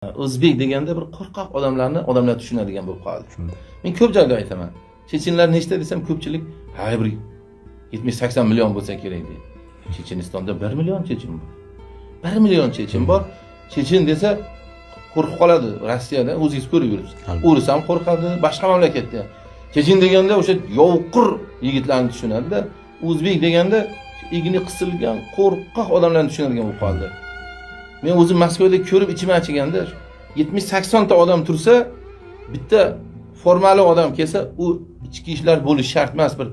O'zbek deganda bir qo'rqoq odamlar tushunadigan bo'lib qoldi. Men ko'p joyda aytaman. Chechenlar nechta desam ko'pchilik har bir 70-80 million bo'lsa kerak deydi. Chechenistonda 1 million chechen bor. 1 million chechen bor. Chechen desa qo'rqib qoladi. Rossiyada o'zingiz ko'rib yuribsiz. O'ris ham qo'rqadi, boshqa mamlakatda. Chechen deganda o'sha yovqir yigitlarni tushunadi-da, o'zbek deganda igni qisilgan qo'rqoq odamlarni tushunadigan bo'lib qoldi. Men o'zim Moskvada ko'rib ichim achiganda 70-80 ta odam tursa, bitta formali odam kelsa, u ichki ishlar bo'lish shart emas, bir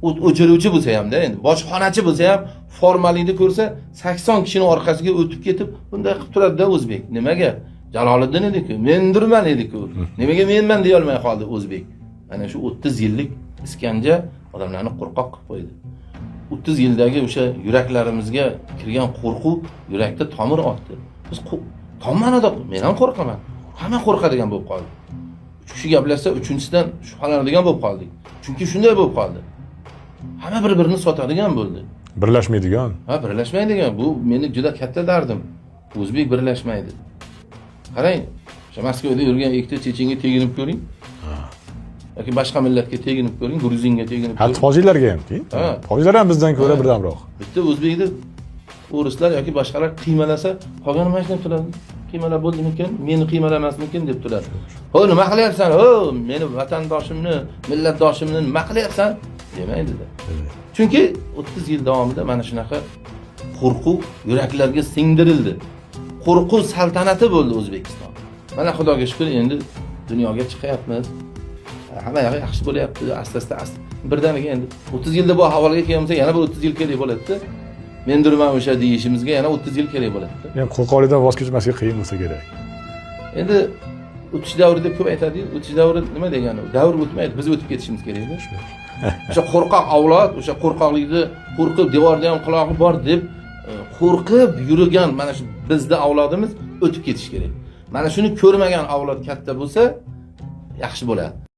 o't o'chiruvchi bo'lsa ham-da, endi bojxonachi bo'lsa ham formalikni ko'rsa 80 kishining orqasiga o'tib ketib, bunday qilib turadi-da o'zbek. Nimaga? Jaloliddin edi-ku, mendirman edi-ku. Nimaga menman deya olmay qoldi o'zbek? Mana shu 30 yillik iskanja odamlarni qo'rqoq qilib qo'ydi. 30 yildagi o'sha yuraklarimizga kirgan qo'rquv yurakda tomir otdi. Biz tommanada men ham qo'rqaman. Hamma qo'rqadigan bo'lib qoldi. 3 kishi gaplashsa, uchinchisidan shubhalanadigan bo'lib qoldik. Chunki shunday bo'lib qoldi. Hamma bir-birini sotadigan bo'ldi. Birlashmaydigan. Ha, birlashmaydigan. Bu meni juda katta dardim. O'zbek birlashmaydi. Qarang, o'sha Moskvada yurgan ikkita chechenga teginib ko'ring. Yoki boshqa millatga teginib ko'ring, gruzinga teginib ko'ring. Hatto tojiklarga ham teng. Tojiklar ham bizdan ko'ra birdamroq. Bitta o'zbekni o'rislar yoki boshqalar qiymalasa, qolgan nima ishdan turadi? Qiymalab bo'ldimikin, meni qiymalamasmikin deb turadi. "Ho, nima qilyapsan? Ho, meni vatandoshimni, millatdoshimni nima qilyapsan?" demaydi-da. Chunki 30 yil davomida mana shunaqa qo'rquv yuraklarga singdirildi. Qo'rquv saltanati bo'ldi O'zbekiston. Mana Xudoga shukr, endi dunyoga chiqyapmiz. Hamma yoq yaxshi bo'lyapti, asta-asta. Birdaniga endi 30 yilda bu ahvolga kelmasa, yana bir 30 yil kerak bo'ladi-da. Mendirman o'sha deyishimizga yana 30 yil kerak bo'ladi-da. Ya'ni qo'rqoqlikdan voz kechmaslik qiyin bo'lsa kerak. Endi o'tish davri deb ko'p aytadi-yu, o'tish davri nima degani? Davr o'tmaydi, biz o'tib ketishimiz kerak-da. O'sha qo'rqoq avlod, o'sha qo'rqoqlikni qo'rqib devorda ham qulog'i bor deb qo'rqib yurgan mana shu bizning avlodimiz o'tib ketish kerak. Mana shuni ko'rmagan avlod katta bo'lsa, yaxshi bo'ladi.